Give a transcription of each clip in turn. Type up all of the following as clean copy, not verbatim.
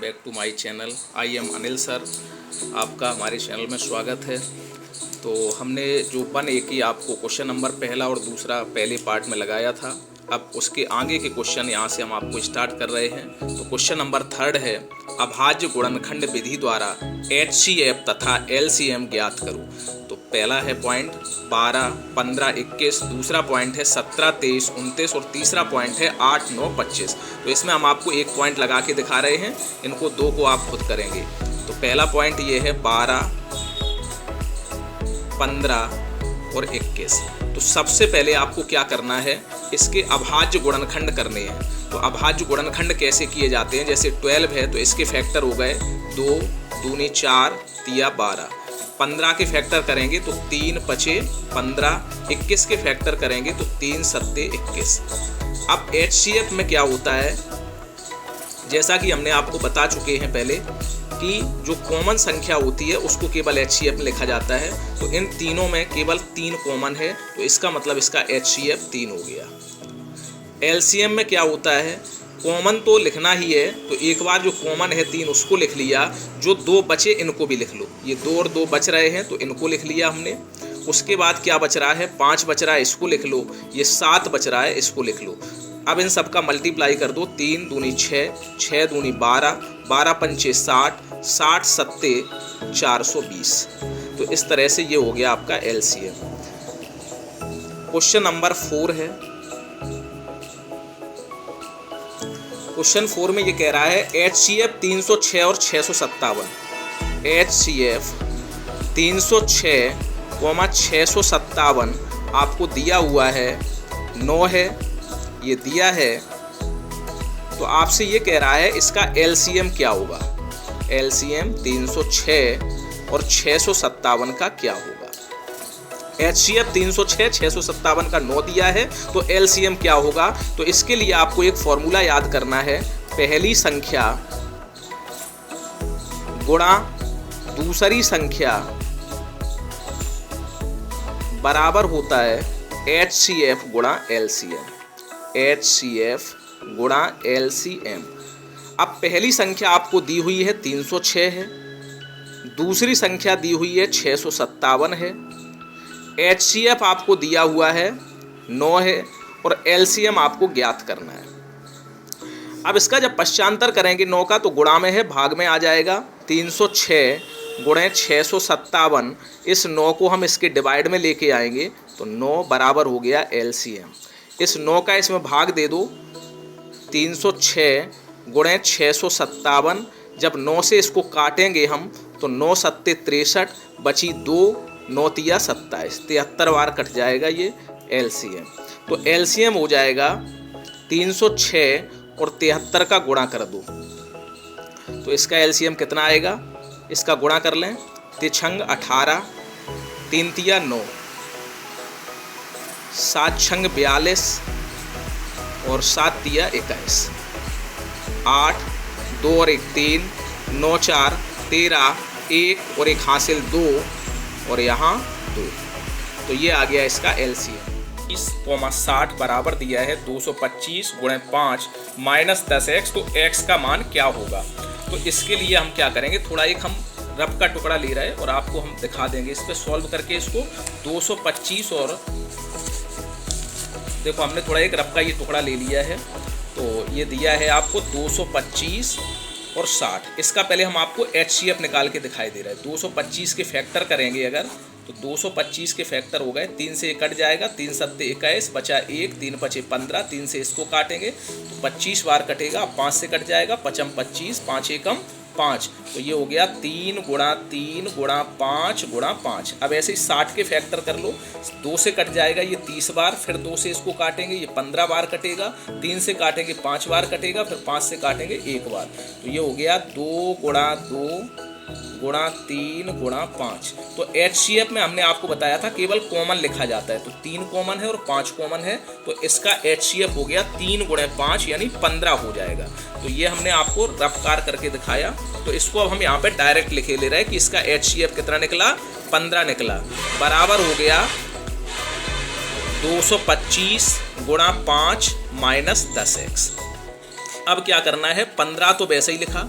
Back to my channel. I am Anil sir, आपका हमारे channel में स्वागत है। तो हमने जो 1A की आपको क्वेश्चन नंबर पहला और दूसरा पहले पार्ट में लगाया था, अब उसके आगे के क्वेश्चन यहाँ से हम आपको स्टार्ट कर रहे हैं। तो क्वेश्चन नंबर 3 है, अभाज्य गुणनखंड विधि द्वारा HCF तथा LCM ज्ञात करो। तो पहला है पॉइंट 12, 15, 21, दूसरा पॉइंट है 17, 23, 29 और तीसरा पॉइंट है 8, 9, 25। तो इसमें हम आपको एक पॉइंट लगा के दिखा रहे हैं, इनको दो को आप खुद करेंगे। तो पहला पॉइंट ये है 12, 15 और 21। तो सबसे पहले आपको क्या करना है, इसके अभाज्य गुणनखंड करने हैं। तो अभाज्य गुणनखंड कैसे किए जाते हैं, जैसे 12 है तो इसके फैक्टर हो गए 2, दूनी 4, तिया 12। 15 के फैक्टर करेंगे तो 3 पचे 15, 21 के फैक्टर करेंगे तो 3 सत्ते 21। अब HCF में क्या होता है, जैसा कि हमने आपको बता चुके हैं पहले कि जो कॉमन संख्या होती है उसको केवल HCF में लिखा जाता है। तो इन तीनों में केवल 3 कॉमन है, तो इसका मतलब इसका HCF 3 हो गया। LCM में क्या होता है, कॉमन तो लिखना ही है, तो एक बार जो कॉमन है 3 उसको लिख लिया, जो 2 बचे इनको भी लिख लो। ये 2 और 2 बच रहे हैं तो इनको लिख लिया हमने। उसके बाद क्या बच रहा है, 5 बच रहा है, इसको लिख लो। ये 7 बच रहा है, इसको लिख लो। अब इन सब का मल्टीप्लाई कर दो, 3 दूनी 6, 6 दूनी 12, 12 पंचे 60, 60 सत्ते 420। तो इस तरह से ये हो गया आपका LCM। क्वेश्चन नंबर 4 है। क्वेश्चन 4 में ये कह रहा है HCF 306 और 657। HCF 306, 657 आपको दिया हुआ है, 9 है, ये दिया है। तो आपसे ये कह रहा है इसका LCM क्या होगा। LCM 306 और 657 का क्या होगा। HCF 306, 657 का 9 दिया है, तो LCM क्या होगा। तो इसके लिए आपको एक फॉर्मूला याद करना है, पहली संख्या गुणा दूसरी संख्या बराबर होता है HCF गुणा LCM। HCF गुणा LCM। अब पहली संख्या आपको दी हुई है 306 है, दूसरी संख्या दी हुई है 657 है, HCF आपको दिया हुआ है 9 है और LCM आपको ज्ञात करना है। अब इसका जब पश्चांतर करेंगे 9 का, तो गुणा में है, भाग में आ जाएगा। 306 गुणे 657, इस 9 को हम इसके डिवाइड में लेके आएंगे तो 9 बराबर हो गया LCM। इस 9 का इसमें भाग दे दो, 306 गुणे 657, जब 9 से इसको काटेंगे हम तो 9 सत्ते 63, बची 2, 9 तिया 27, 73 बार कट जाएगा ये LCM। तो LCM हो जाएगा 306 और 73 का गुणा कर दो, तो इसका LCM कितना आएगा, इसका गुणा कर लें। 3 18, 3 तिया 9, 7 छंग 42 और 7 तिया 21, 8, 2 और 1 3, 9 4 13, 1 और 1 हासिल 2 और यहाँ 2। तो ये आ गया इसका LCM। 20,60 बराबर दिया है 225 गुणे 5 माइनस 10x। तो x का मान क्या होगा। तो इसके लिए हम क्या करेंगे, थोड़ा एक हम रफ का टुकड़ा ले रहे हैं और आपको हम दिखा देंगे इस पर सॉल्व करके। इसको 225 और देखो हमने थोड़ा एक रफ का ये टुकड़ा ले लिया है। तो ये दिया है आपको 225 और 60। इसका पहले हम आपको HCF निकाल के दिखाई दे रहा है। 225 के फैक्टर करेंगे अगर, तो 225 के फैक्टर हो गए, 3 से कट जाएगा, 3 सत्ते 21, बचा 1, 3 पचे 15, 3 से इसको काटेंगे तो 25 बार कटेगा, 5 से कट जाएगा, 5 25, 5 एकम 5। तो ये हो गया 3 गुणा 3 गुणा 5 गुणा 5। अब ऐसे ही 60 के फैक्टर कर लो, 2 से कट जाएगा ये 30 बार, फिर 2 से इसको काटेंगे ये 15 बार कटेगा, 3 से काटेंगे 5 बार कटेगा, फिर 5 से काटेंगे 1 बार। तो ये हो गया 2 गुणा 2 गुणा 3 गुणा 5। तो HCF में हमने आपको बताया था केवल कॉमन लिखा जाता है, तो 3 कॉमन है और 5 कॉमन है, तो इसका HCF हो गया 3 गुणे 5 यानी 15 हो जाएगा। तो ये हमने आपको रफ्तार करके दिखाया। तो इसको अब हम यहाँ पे डायरेक्ट लिखे ले रहे हैं कि इसका HCF कितना निकला, 15 निकला, बराबर हो गया 225 गुणा 5 माइनस 10x। अब क्या करना है, 15 तो वैसे ही लिखा,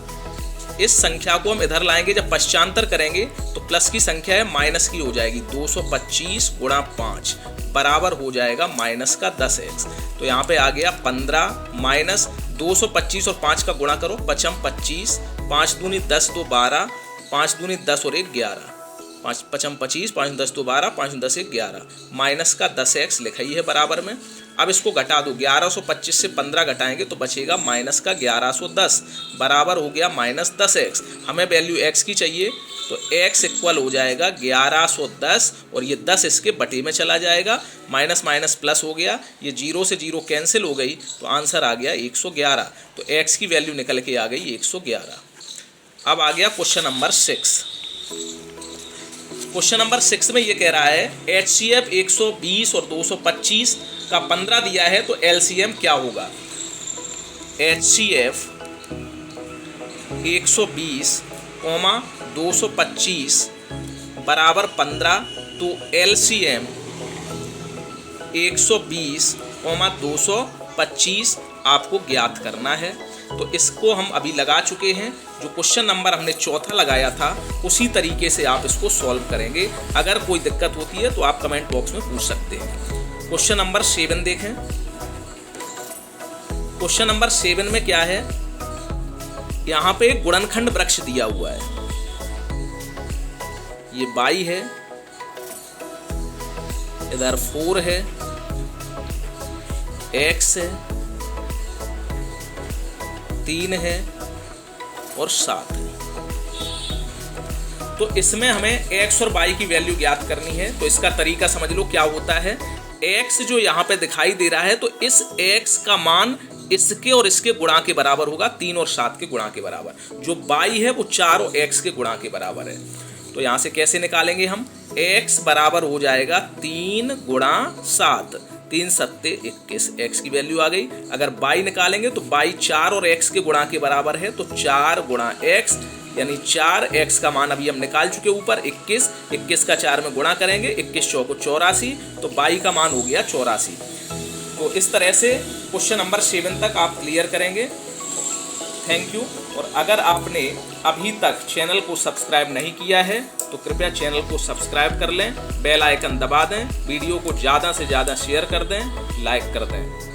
इस संख्या को हम इधर लाएंगे, जब पश्चांतर करेंगे तो प्लस की संख्या है माइनस की हो जाएगी। 225 गुणा 5 बराबर हो जाएगा माइनस का 10x। तो यहाँ पे आ गया 15 माइनस 225 और 5 का गुणा करो, 5 25, 5 दूनी 10 तो 12, 5 दूनी 10 और 1 11, 5 5 25, 5 10 तो 12, 5 10 1 11, माइनस का 10x लिखा ही है बराबर में। अब इसको घटा दो, 1125 से 15 घटाएंगे तो बचेगा माइनस का 1110 बराबर हो गया माइनस 10x। हमें वैल्यू x की चाहिए तो x इक्वल हो जाएगा 1110 और ये 10 इसके बटे में चला जाएगा, माइनस माइनस प्लस हो गया, ये 0 से 0 कैंसिल हो गई तो आंसर आ गया 111। तो x की वैल्यू निकल के आ गई 111। अब आ गया क्वेश्चन नंबर 6। क्वेश्चन नंबर 6 में ये कह रहा है HCF 120 और 225 का 15 दिया है तो LCM क्या होगा। HCF 120, 225 बराबर 15, तो LCM 120, 225 आपको ज्ञात करना है। तो इसको हम अभी लगा चुके हैं, जो क्वेश्चन नंबर हमने चौथा लगाया था उसी तरीके से आप इसको सॉल्व करेंगे। अगर कोई दिक्कत होती है तो आप कमेंट बॉक्स में पूछ सकते हैं। क्वेश्चन नंबर 7 देखें। क्वेश्चन नंबर 7 में क्या है, यहाँ पे एक गुणनखंड वृक्ष दिया हुआ है, ये y है, इधर 4 है, x है, 3 है और 7 है। तो इसमें हमें x और y की वैल्यू ज्ञात करनी है। तो इसका तरीका समझ लो क्या होता है। x जो यहाँ पे दिखाई दे रहा है तो इस x का मान इसके और इसके गुणा के बराबर होगा, 3 और 7 के गुणा के बराबर। जो y है वो 4 और x के गुणा के बराबर है। तो यहाँ से कैसे निकालेंगे हम, x बराबर हो जाएगा 3 गुणा 7, 3 सत्ते 21, x की वैल्यू आ गई। अगर y निकालेंगे तो y 4 और x के गुणा के बराबर है, तो 4 गुणा x यानी 4x का मान अभी हम निकाल चुके ऊपर 21, 21 का 4 में गुणा करेंगे, 21 चौको 84, तो y का मान हो गया 84। तो इस तरह से क्वेश्चन नंबर 7 तक आप क्लियर करेंगे। Thank you. और अगर आपने अभी तक चैनल को सब्सक्राइब नहीं किया है तो कृपया चैनल को सब्सक्राइब कर लें, बेल आइकन दबा दें, वीडियो को ज़्यादा से ज़्यादा शेयर कर दें, लाइक कर दें।